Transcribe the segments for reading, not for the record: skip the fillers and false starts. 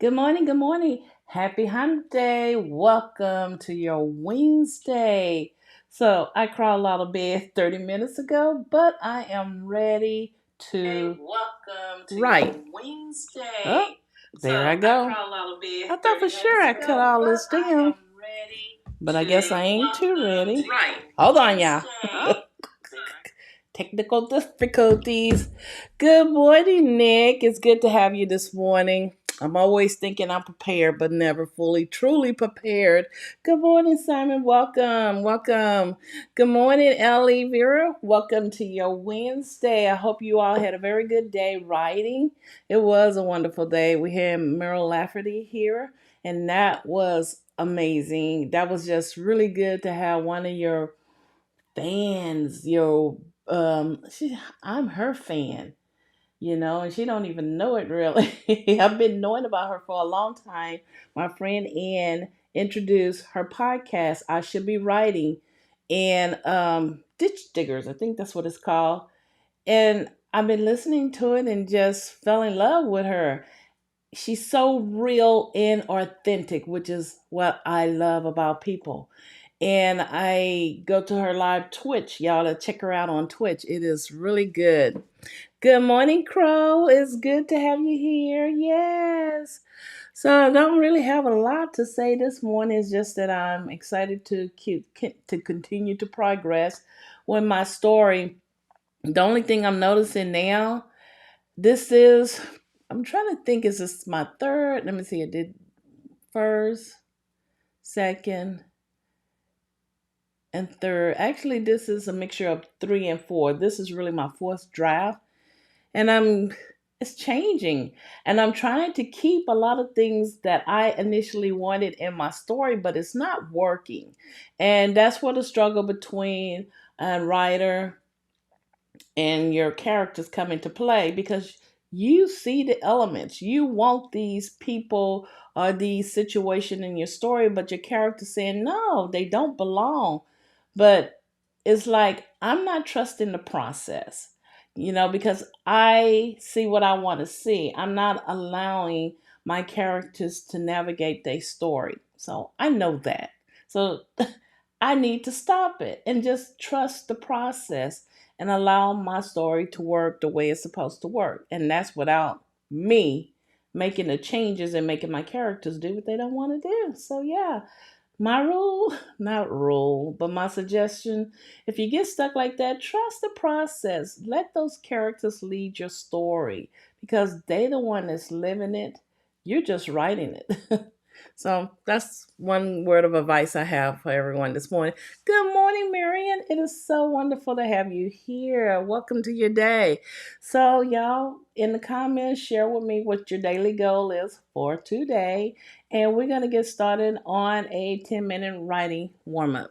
Good morning, good morning. Happy Hump Day. Welcome to your Wednesday. So, I crawled out of bed 30 minutes ago, but I am ready to welcome to write. Your Wednesday. Oh, there I go. I crawled out of bed. I thought for sure I cut all this down, but I guess I ain't too ready. Hold on, y'all. Technical difficulties. Good morning, Nick. It's good to have you this morning. I'm always thinking I'm prepared, but never fully, truly prepared. Good morning, Simon. Welcome. Welcome. Good morning, Ellie Vera. Welcome to your Wednesday. I hope you all had a very good day writing. It was a wonderful day. We had Meryl Lafferty here, and that was amazing. That was just really good to have one of your fans, I'm her fan, and she don't even know it really. I've been knowing about her for a long time. My friend Ann introduced her podcast, I Should Be Writing, and Ditch Diggers, I think that's what it's called. And I've been listening to it and just fell in love with her. She's so real and authentic, which is what I love about people. And I go to her live Twitch. Y'all to check her out on Twitch. It is really good. Good morning, Crow. It's good to have you here. Yes. So I don't really have a lot to say this morning. It's just that I'm excited to continue to progress with my story. The only thing I'm noticing now, this is, I'm trying to think, is this my third? Let me see. I did first, second, and third. Actually, this is a mixture of three and four. This is really my fourth draft, and it's changing, and I'm trying to keep a lot of things that I initially wanted in my story, but it's not working, and that's what the struggle between a writer and your characters come into play because you see the elements. You want these people or these situation in your story, but your character saying no, they don't belong. But it's like I'm not trusting the process, because I see what I want to see. I'm not allowing my characters to navigate their story. So I know that. So I need to stop it and just trust the process and allow my story to work the way it's supposed to work. And that's without me making the changes and making my characters do what they don't want to do. So, yeah, my rule, not rule, but my suggestion, if you get stuck like that, trust the process. Let those characters lead your story because they the one that's living it. You're just writing it. So that's one word of advice I have for everyone this morning. Good morning, Marion. It is so wonderful to have you here. Welcome to your day. So, y'all, in the comments, share with me what your daily goal is for today. And we're going to get started on a 10-minute writing warm up.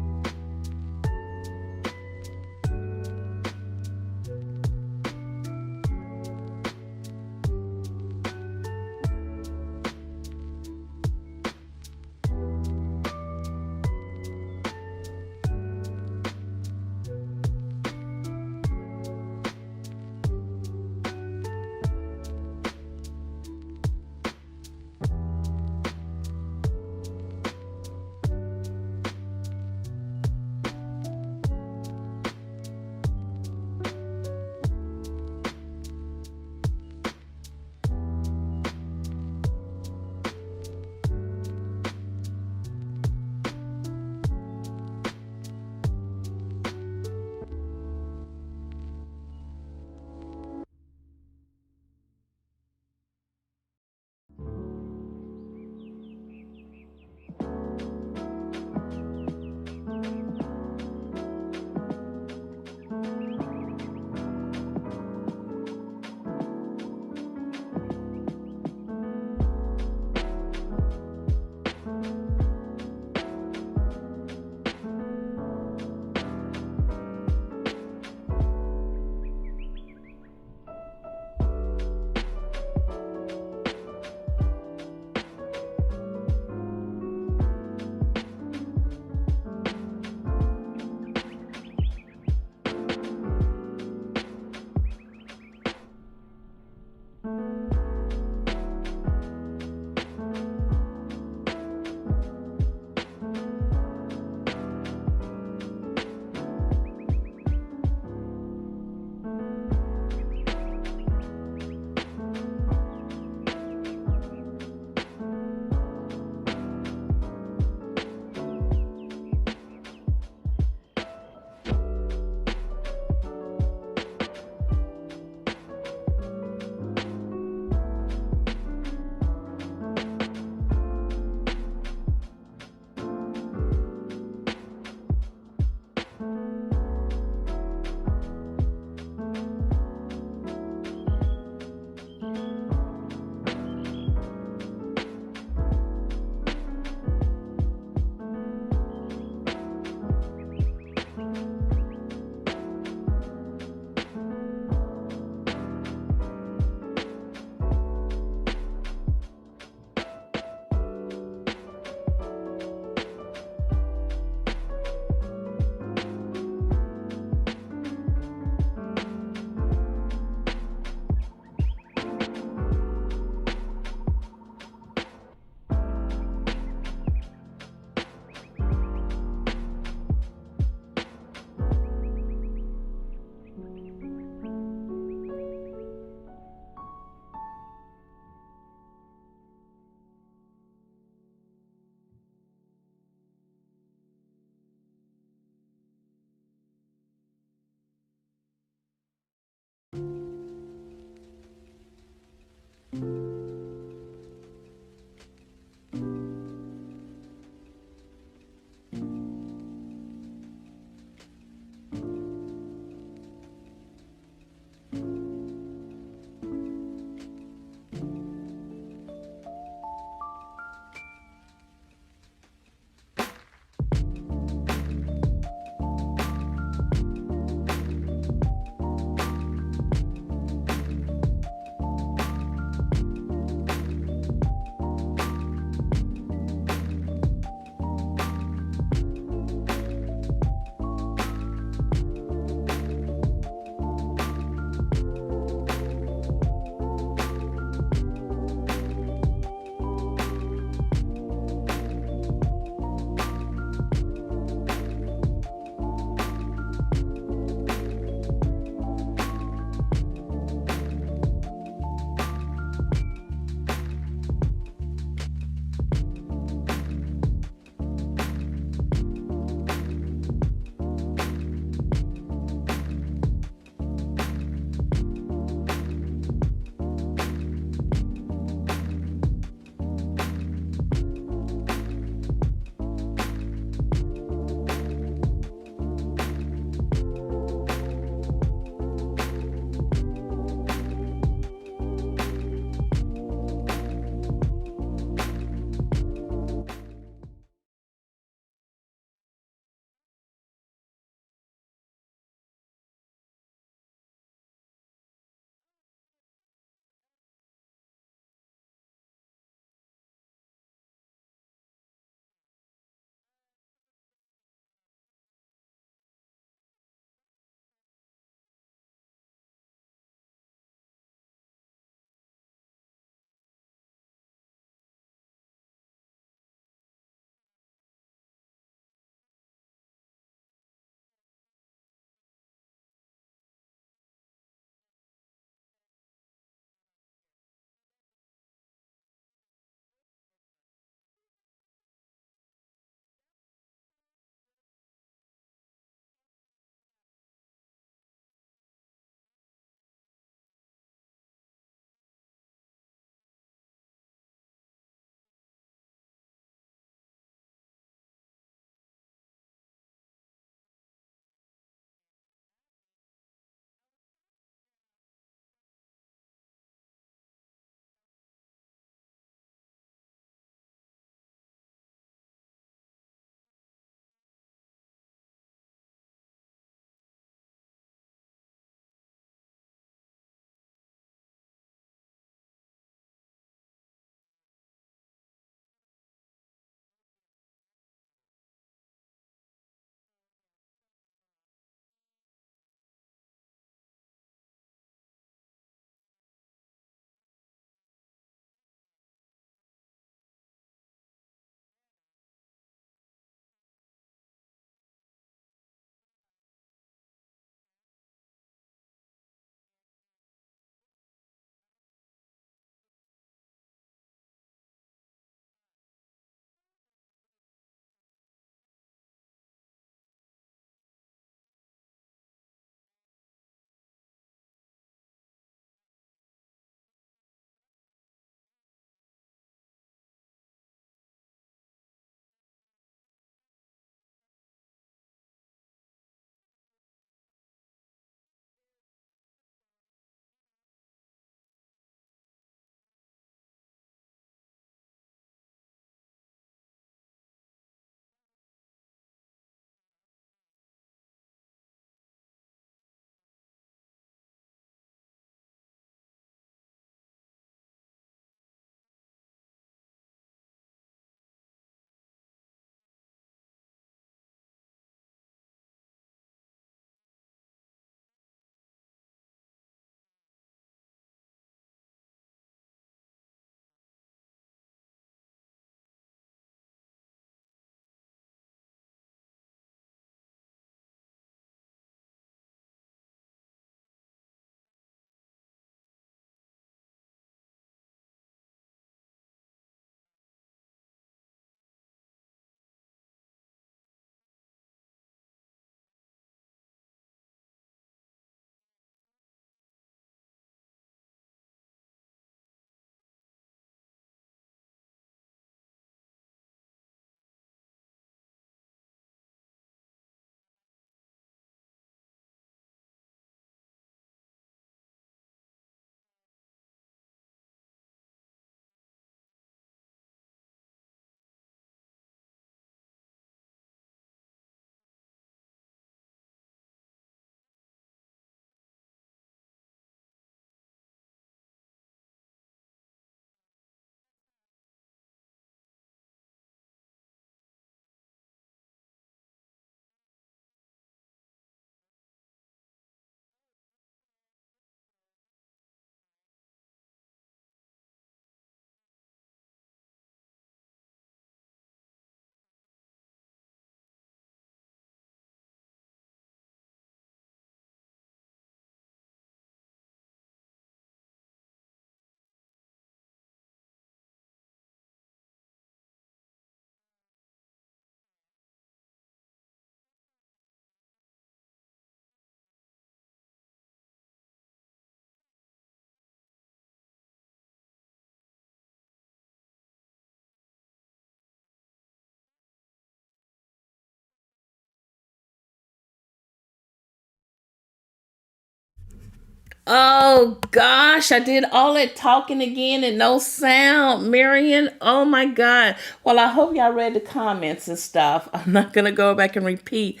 Oh gosh, I did all that talking again and no sound, Marion. Oh my God. Well, I hope y'all read the comments and stuff. I'm not gonna go back and repeat.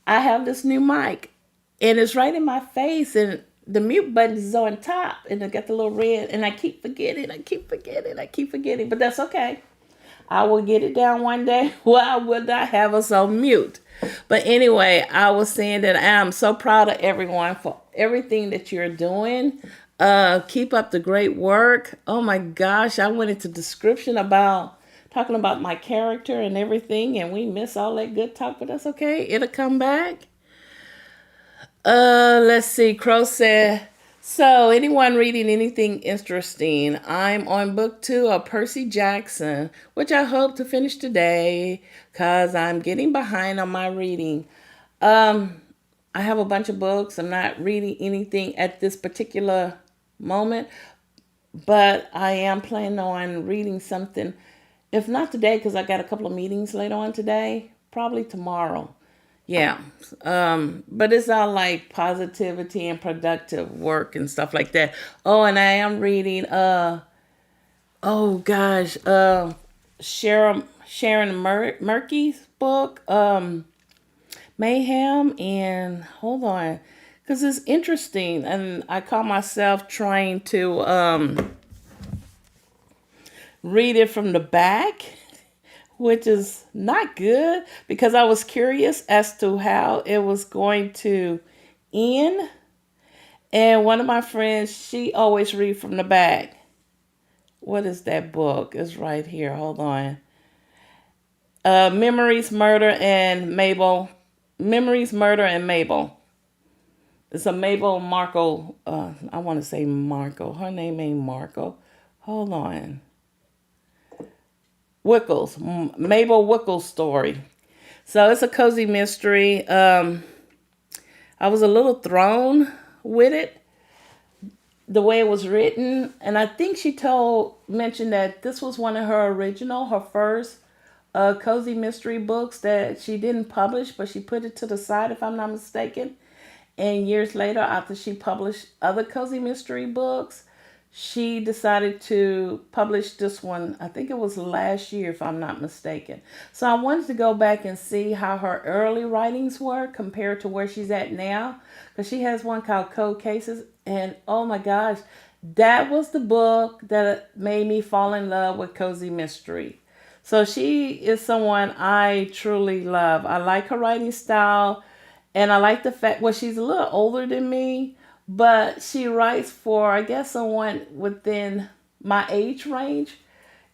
I have this new mic, and it's right in my face, and the mute button is on top, and I got the little red, and I keep forgetting. I keep forgetting. I keep forgetting. But that's okay. I will get it down one day. Why would I have us on mute? But anyway, I was saying that I am so proud of everyone for everything that you're doing. Keep up the great work. Oh my gosh, I went into description about talking about my character and everything, and we miss all that good talk, but that's okay. It'll come back. Let's see. Crow said, so anyone reading anything interesting? I'm on book 2 of Percy Jackson, which I hope to finish today because I'm getting behind on my reading. Um, I have a bunch of books. I'm not reading anything at this particular moment, but I am planning on reading something. If not today, because I got a couple of meetings later on today, probably tomorrow. Yeah. But it's all like positivity and productive work and stuff like that. Oh, and I am reading oh gosh, Sharon Murky's book, Mayhem, and hold on. Because it's interesting, and I call myself trying to read it from the back, which is not good because I was curious as to how it was going to end. And one of my friends, she always read from the back. What is that book? It's right here. Hold on. Memories, Murder, and Mabel. Memories, Murder, and Mabel. It's a Mabel Marco. I want to say Marco. Her name ain't Marco. Hold on. Wickles. Mabel Wickles story. So it's a cozy mystery. I was a little thrown with it, the way it was written, and I think she mentioned that this was one of her first cozy mystery books that she didn't publish, but she put it to the side, if I'm not mistaken. And years later, after she published other cozy mystery books, she decided to publish this one. I think it was last year, if I'm not mistaken. So I wanted to go back and see how her early writings were compared to where she's at now. Because she has one called Cold Cases. And oh my gosh, that was the book that made me fall in love with cozy mystery. So she is someone I truly love. I like her writing style. And I like the fact, well, she's a little older than me, but she writes for, I guess, someone within my age range,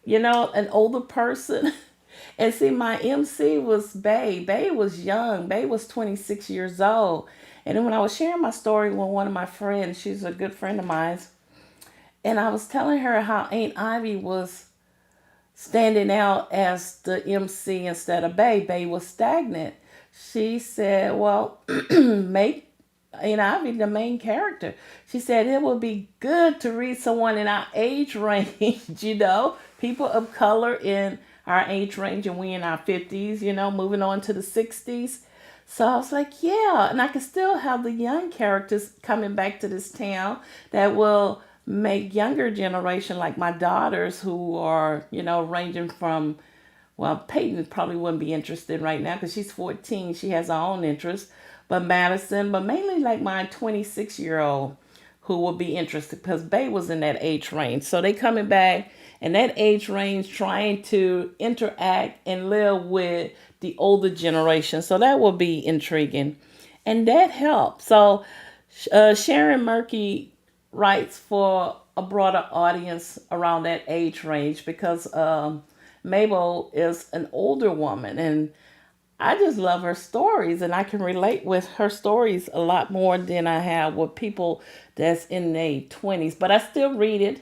an older person. And see, my MC was Bay. Bay was young. Bay was 26 years old. And then when I was sharing my story with one of my friends, she's a good friend of mine, and I was telling her how Aunt Ivy was standing out as the MC instead of Bay. Bay was stagnant. She said, well, make Ivy the main character. She said it would be good to read someone in our age range, people of color in our age range, and we in our 50s, moving on to the 60s. So I was like, yeah, and I can still have the young characters coming back to this town that will make younger generation, like my daughters who are, ranging from, well, Peyton probably wouldn't be interested right now because she's 14. She has her own interests. But Madison, but mainly like my 26-year-old who will be interested because Bay was in that age range. So they coming back in that age range trying to interact and live with the older generation. So that will be intriguing. And that helped. So Sharon Murky writes for a broader audience around that age range because Mabel is an older woman, and I just love her stories, and I can relate with her stories a lot more than I have with people that's in their 20s. But I still read it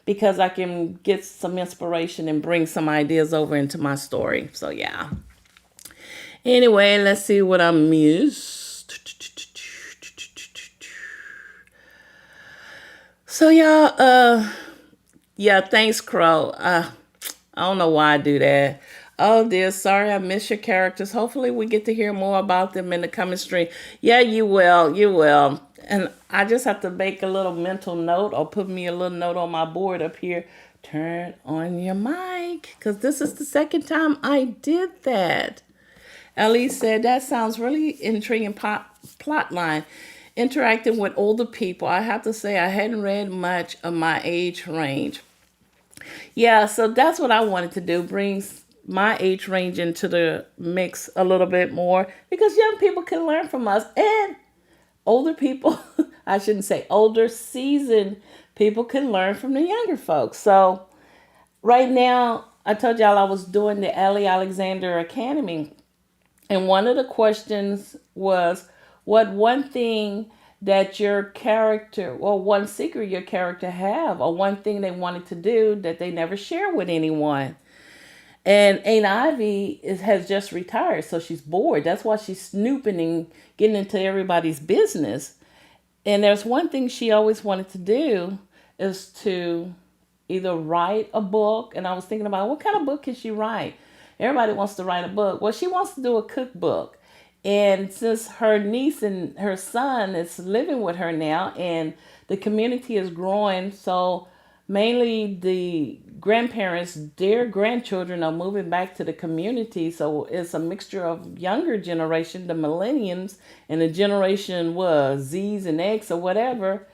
because I can get some inspiration and bring some ideas over into my story. So yeah. Anyway, let's see what I missed. So yeah, thanks, Crow. I don't know why I do that. Oh dear, sorry I missed your characters. Hopefully we get to hear more about them in the coming stream. Yeah, you will. You will. And I just have to make a little mental note or put me a little note on my board up here. Turn on your mic, because this is the second time I did that. Ellie said, that sounds really intriguing plot line. Interacting with older people. I have to say, I hadn't read much of my age range. Yeah, so that's what I wanted to do, bring my age range into the mix a little bit more, because young people can learn from us, and older people, I shouldn't say older, seasoned people can learn from the younger folks. So right now, I told y'all I was doing the Ellie Alexander Academy, and one of the questions was, what one thing that your character, or one secret your character have, or one thing they wanted to do that they never share with anyone. And Aunt Ivy has just retired, so she's bored. That's why she's snooping and getting into everybody's business. And there's one thing she always wanted to do, is to either write a book. And I was thinking about, what kind of book can she write? Everybody wants to write a book. Well, she wants to do a cookbook. And since her niece and her son is living with her now, and the community is growing, so mainly the grandparents, their grandchildren are moving back to the community. So it's a mixture of younger generation, the millenniums, and the generation was Z's and X or whatever.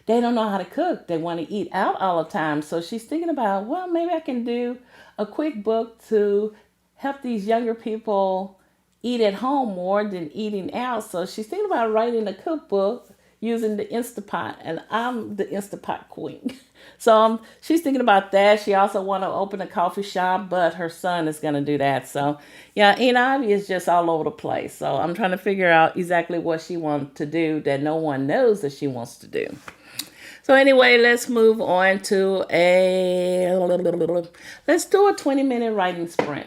They don't know how to cook. They want to eat out all the time. So she's thinking about, well, maybe I can do a quick book to help these younger people eat at home more than eating out. So she's thinking about writing a cookbook using the Instapot, and I'm the Instapot queen. So she's thinking about that. She also want to open a coffee shop, but her son is going to do that. So yeah, Aunt Ivy is just all over the place. So I'm trying to figure out exactly what she wants to do that no one knows that she wants to do. So anyway, let's move on to let's do a 20-minute writing sprint.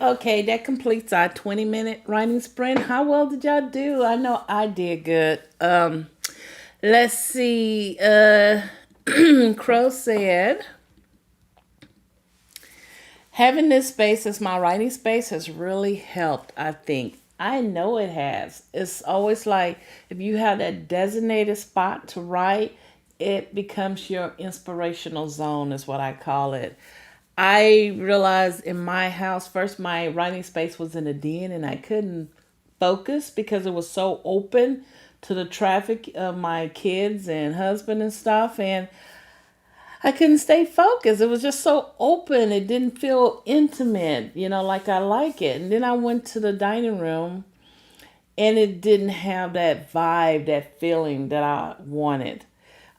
Okay, that completes our 20-minute writing sprint. How well did y'all do? I know I did good. Let's see. Crow said, having this space as my writing space has really helped, I think. I know it has. It's always like if you have that designated spot to write, it becomes your inspirational zone, is what I call it. I realized in my house, first, my writing space was in a den and I couldn't focus because it was so open to the traffic of my kids and husband and stuff. And I couldn't stay focused. It was just so open. It didn't feel intimate, like I like it. And then I went to the dining room and it didn't have that vibe, that feeling that I wanted.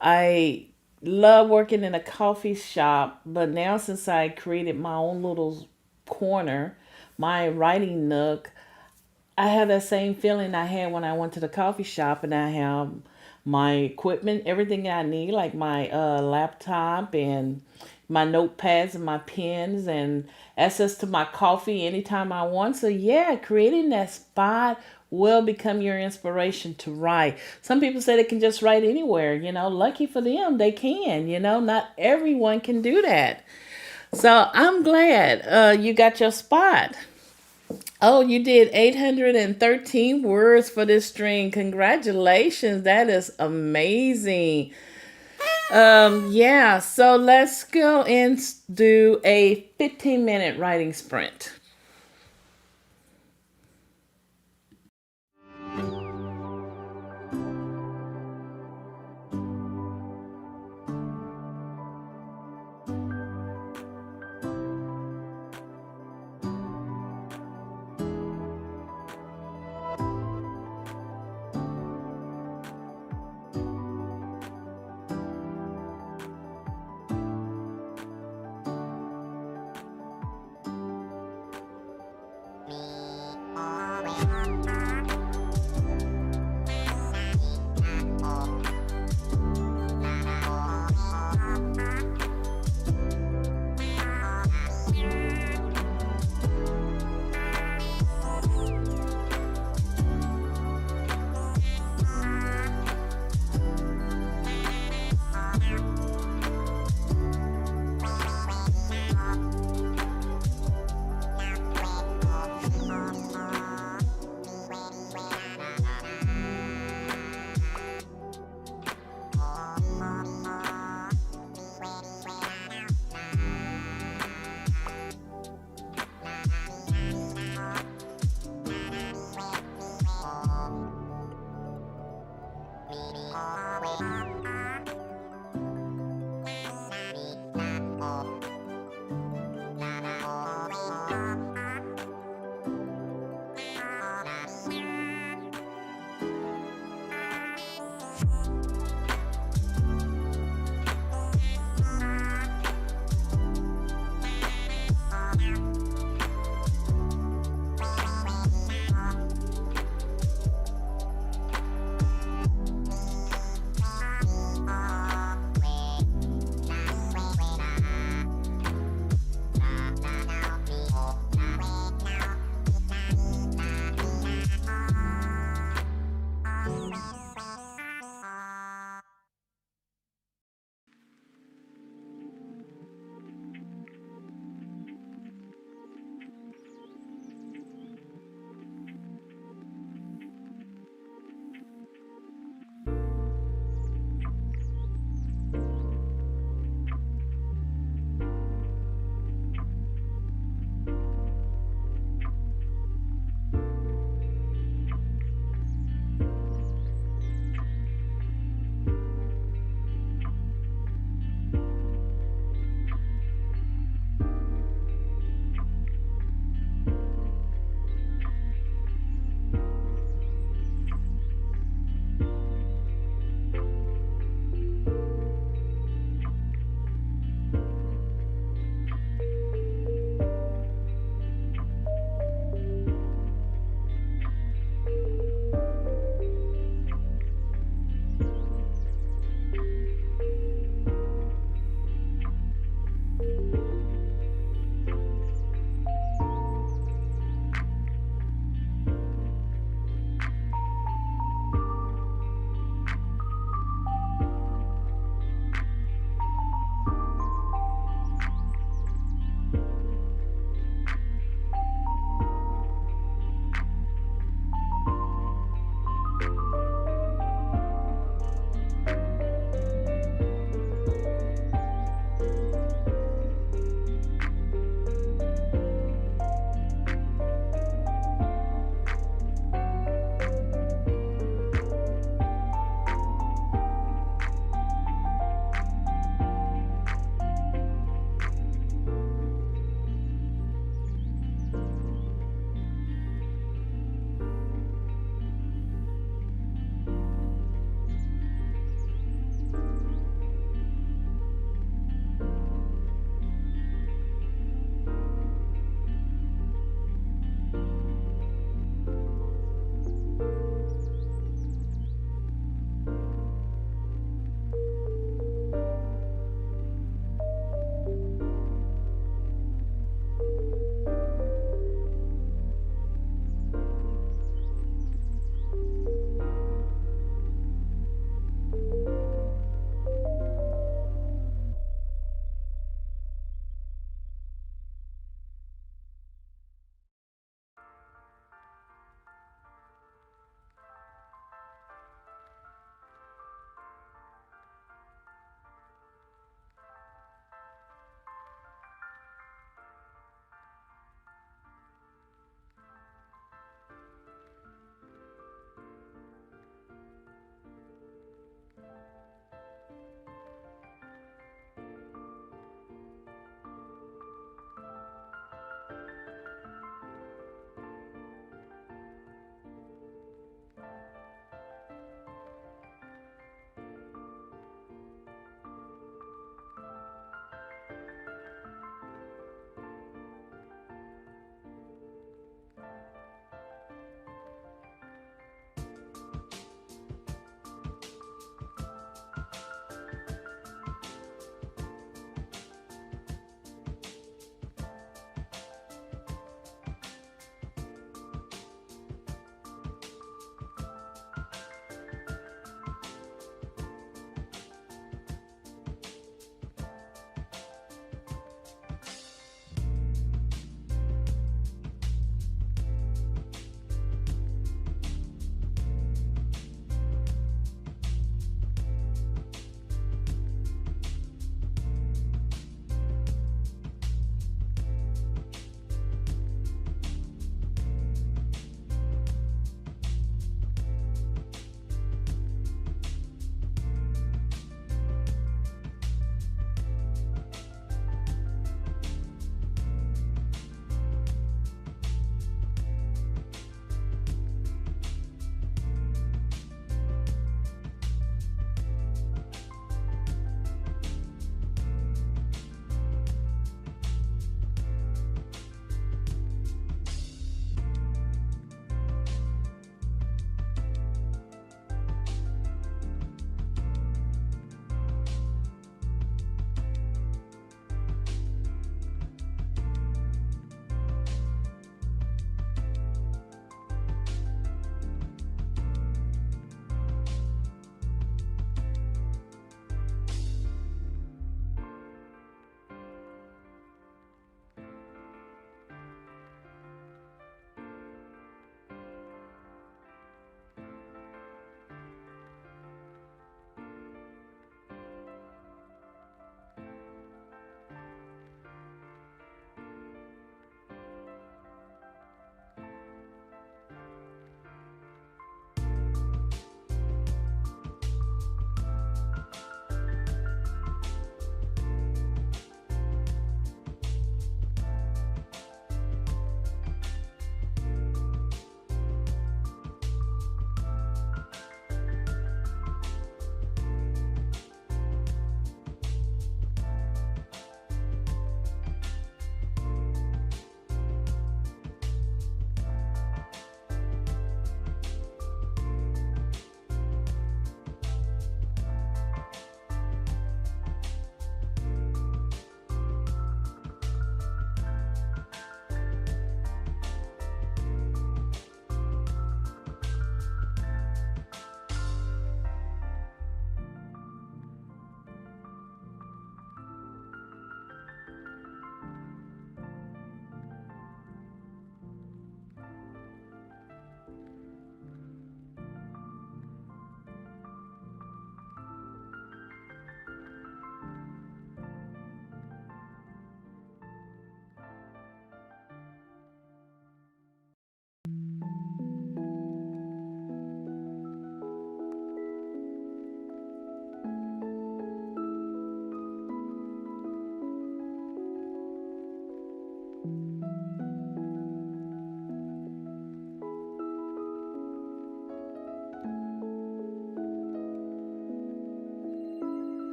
I love working in a coffee shop, but now since I created my own little corner, my writing nook, I have that same feeling I had when I went to the coffee shop, and I have my equipment, everything I need, like my laptop and my notepads and my pens and access to my coffee anytime I want. So yeah, creating that spot will become your inspiration to write. Some people say they can just write anywhere, lucky for them, they can, not everyone can do that. So I'm glad you got your spot. Oh, you did 813 words for this string. Congratulations. That is amazing. Yeah, so let's go and do a 15-minute writing sprint.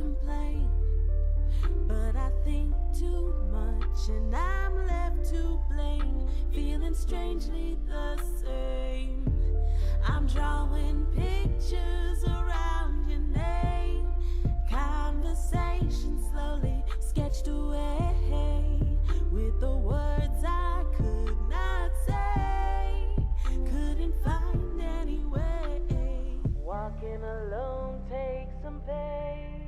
complain, but I think too much and I'm left to blame, feeling strangely the same. I'm drawing pictures around your name, conversation slowly sketched away with the words I could not say, couldn't find any way. Walking alone takes some pain,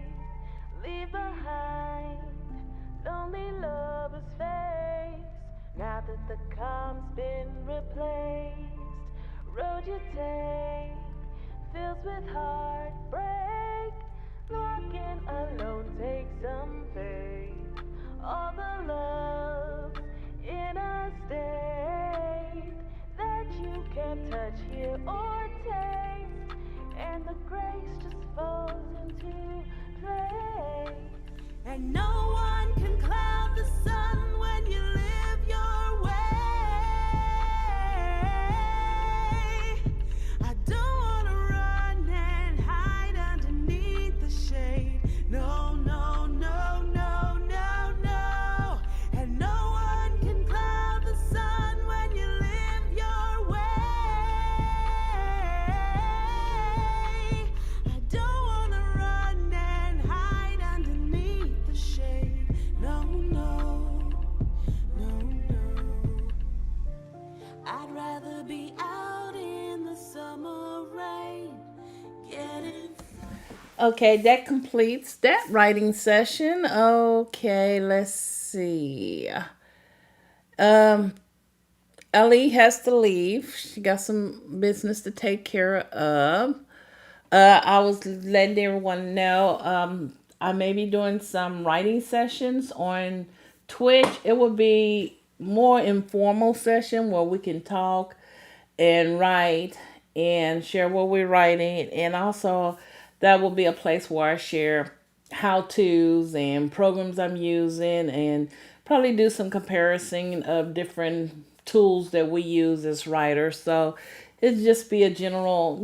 leave behind lonely lovers' face. Now that the calm's been replaced, road you take fills with heartbreak. Walking alone takes some faith. All the love in a state that you can't touch, hear, or taste, and the grace just falls into place. And no one can cloud the sun when you live your way. I don't wanna run and hide underneath the shade. No, no, no, no, no, no. And no one can cloud the sun when you live your way. I don't wanna run and hide underneath the shade. No, no, no, no. I'd rather be out in the summer rain, getting. Okay, that completes that writing session. Okay, let's see. Um, Ellie has to leave. She got some business to take care of. I was letting everyone know I may be doing some writing sessions on Twitch. It will be more informal session where we can talk and write and share what we're writing, and also that will be a place where I share how to's and programs I'm using, and probably do some comparison of different tools that we use as writers. So it'd just be a general,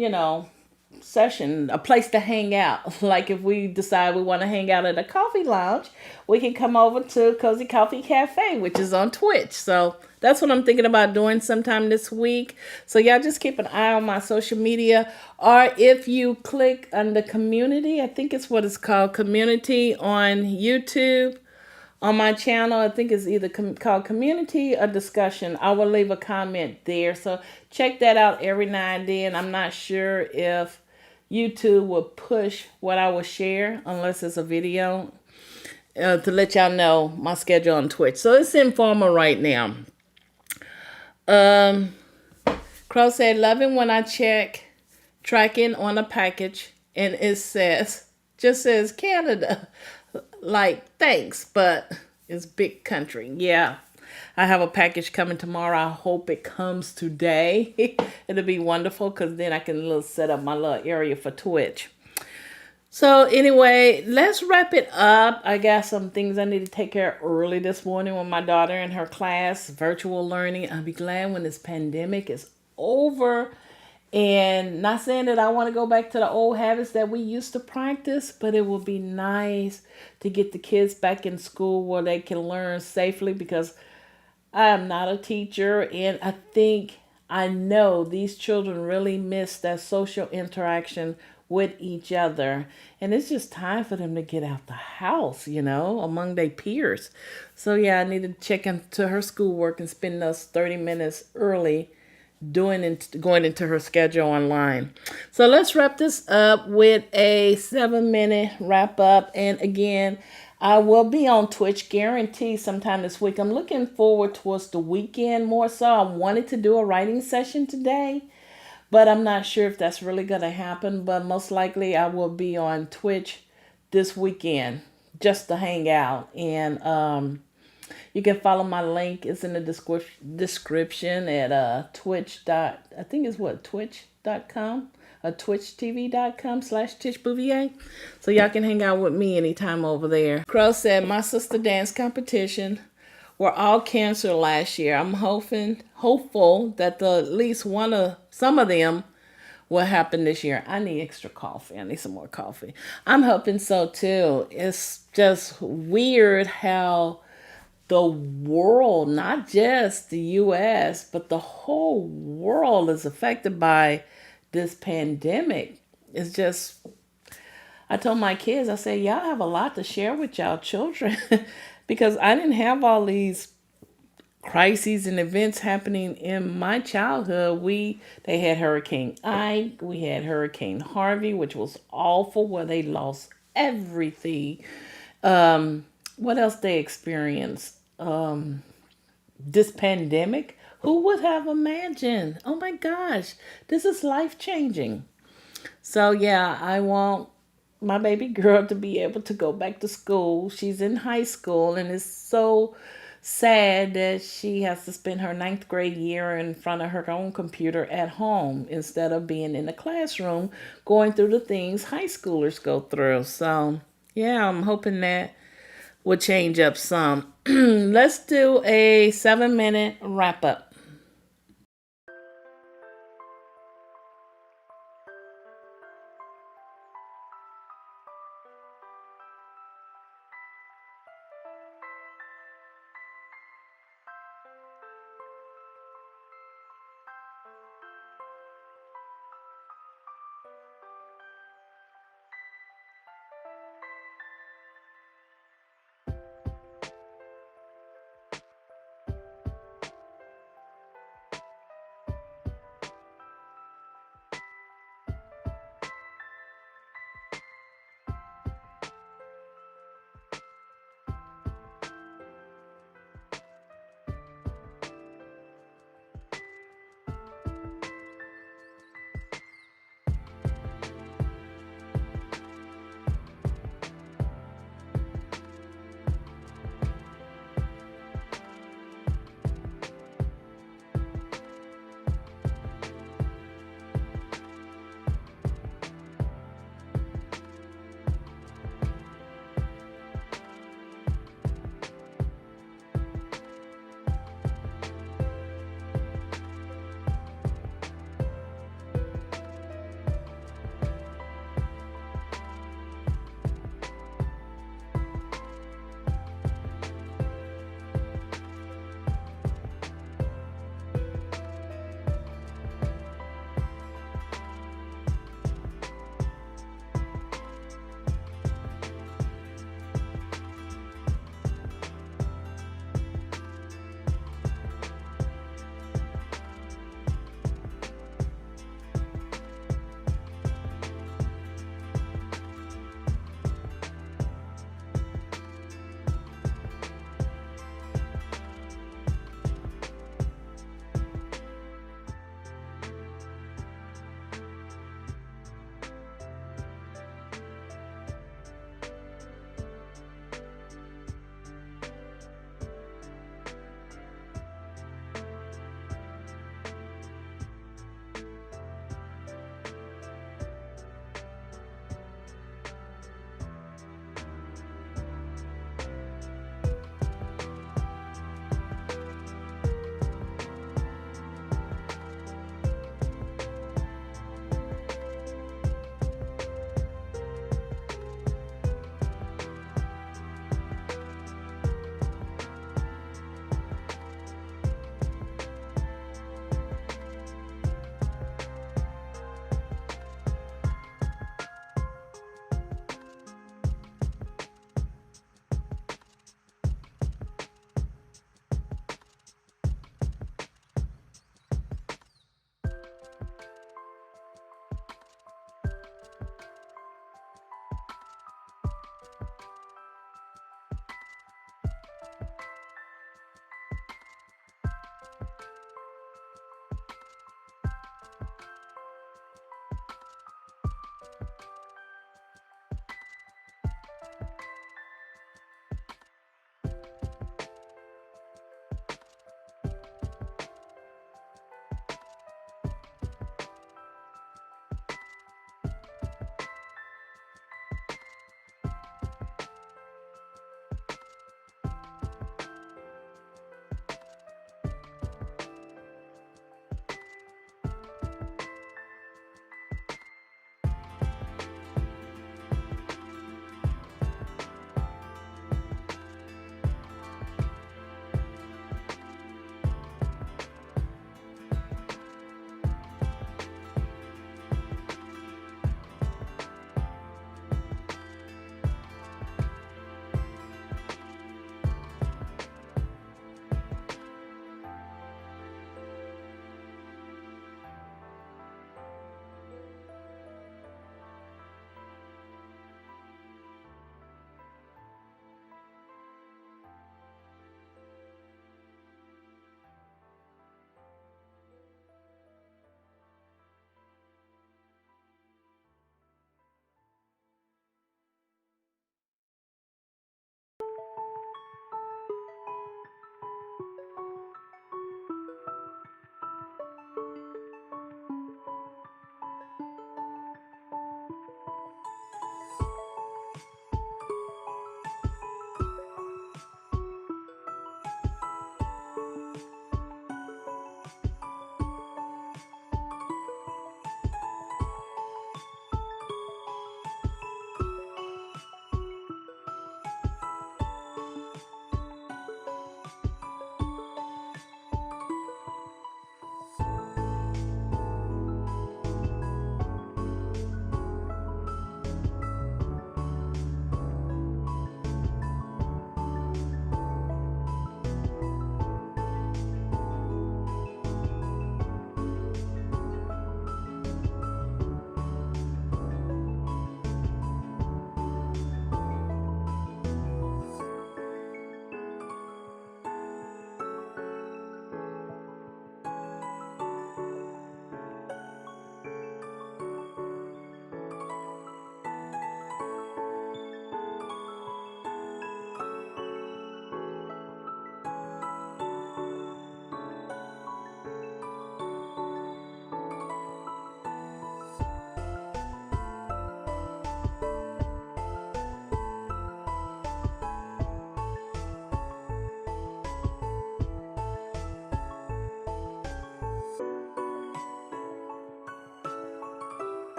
session, a place to hang out. Like if we decide we want to hang out at a coffee lounge, we can come over to Cozy Coffee Cafe, which is on Twitch. So that's what I'm thinking about doing sometime this week. So y'all just keep an eye on my social media. Or if you click on the community, I think it's what it's called, community on YouTube. On my channel, I think it's either called community or discussion. I will leave a comment there. So check that out every now and then. I'm not sure if YouTube will push what I will share unless it's a video, to let y'all know my schedule on Twitch. So it's informal right now. Crow said, loving when I check tracking on a package and it just says Canada. Like, thanks, but it's big country. Yeah, I have a package coming tomorrow. I hope it comes today. It'll be wonderful because then I can set up my little area for Twitch. So anyway, let's wrap it up. I got some things I need to take care of early this morning with my daughter in her class, virtual learning. I'll be glad when this pandemic is over. And not saying that I want to go back to the old habits that we used to practice, but it will be nice to get the kids back in school where they can learn safely, because I am not a teacher, and I know these children really miss that social interaction with each other. And it's just time for them to get out the house, among their peers. So yeah, I need to check into her schoolwork and spend those 30 minutes early going into her schedule online. So let's wrap this up with a 7-minute wrap up. And again, I will be on Twitch, guarantee sometime this week. I'm looking forward towards the weekend more so. I wanted to do a writing session today, but I'm not sure if that's really going to happen. But most likely I will be on Twitch this weekend just to hang out. And you can follow my link. It's in the description at twitch.com or twitchtv.com/TitchBouvier. So y'all can hang out with me anytime over there. Crow said, my sister dance competition were all canceled last year. I'm hopeful that at least some of them what happened this year. I need extra coffee. I need some more coffee. I'm hoping so too. It's just weird how the world, not just the US, but the whole world is affected by this pandemic. It's just, I told my kids, I said, y'all have a lot to share with y'all children because I didn't have all these crises and events happening in my childhood. They had Hurricane Ike, we had Hurricane Harvey, which was awful, where they lost everything. What else they experienced? This pandemic. Who would have imagined? Oh my gosh, this is life changing. So yeah, I want my baby girl to be able to go back to school. She's in high school, and it's so sad that she has to spend her ninth grade year in front of her own computer at home instead of being in the classroom going through the things high schoolers go through. So yeah, I'm hoping that will change up some. Let's do a 7 minute wrap up.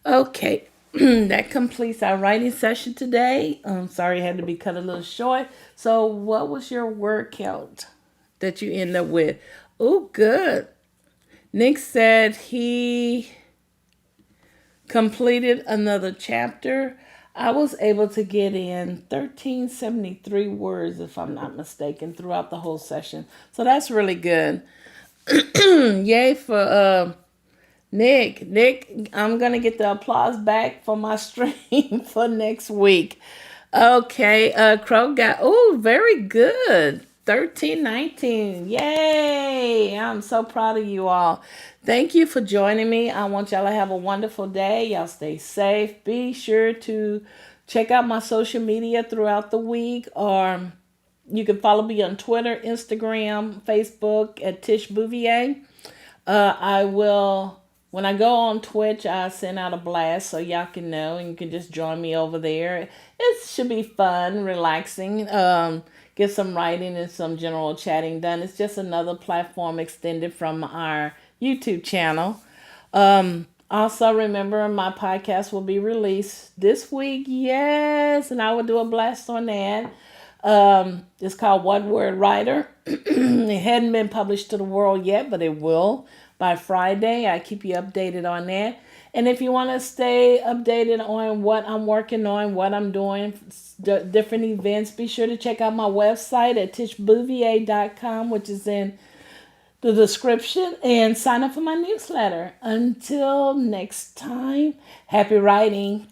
Okay, that completes our writing session today. Sorry, it had to be cut a little short. So, what was your word count that you end up with? Oh, good. Nick said he completed another chapter. I was able to get in 1373 words, if I'm not mistaken, throughout the whole session. So that's really good. Yay for Nick. Nick, I'm going to get the applause back for my stream for next week. Okay, Crow got, oh, very good. 1319. Yay! I'm so proud of you all. Thank you for joining me. I want y'all to have a wonderful day. Y'all stay safe. Be sure to check out my social media throughout the week, or you can follow me on Twitter, Instagram, Facebook at Tish Bouvier. I will, when I go on Twitch, I send out a blast so y'all can know, and you can just join me over there. It should be fun, relaxing, get some writing and some general chatting done. It's just another platform extended from our YouTube channel. Also, remember my podcast will be released this week. Yes, and I will do a blast on that. It's called One Word Writer. It hadn't been published to the world yet, but it will by Friday. I keep you updated on that. And if you want to stay updated on what I'm working on, what I'm doing, different events, be sure to check out my website at tishbouvier.com, which is in the description, and sign up for my newsletter. Until next time, happy writing.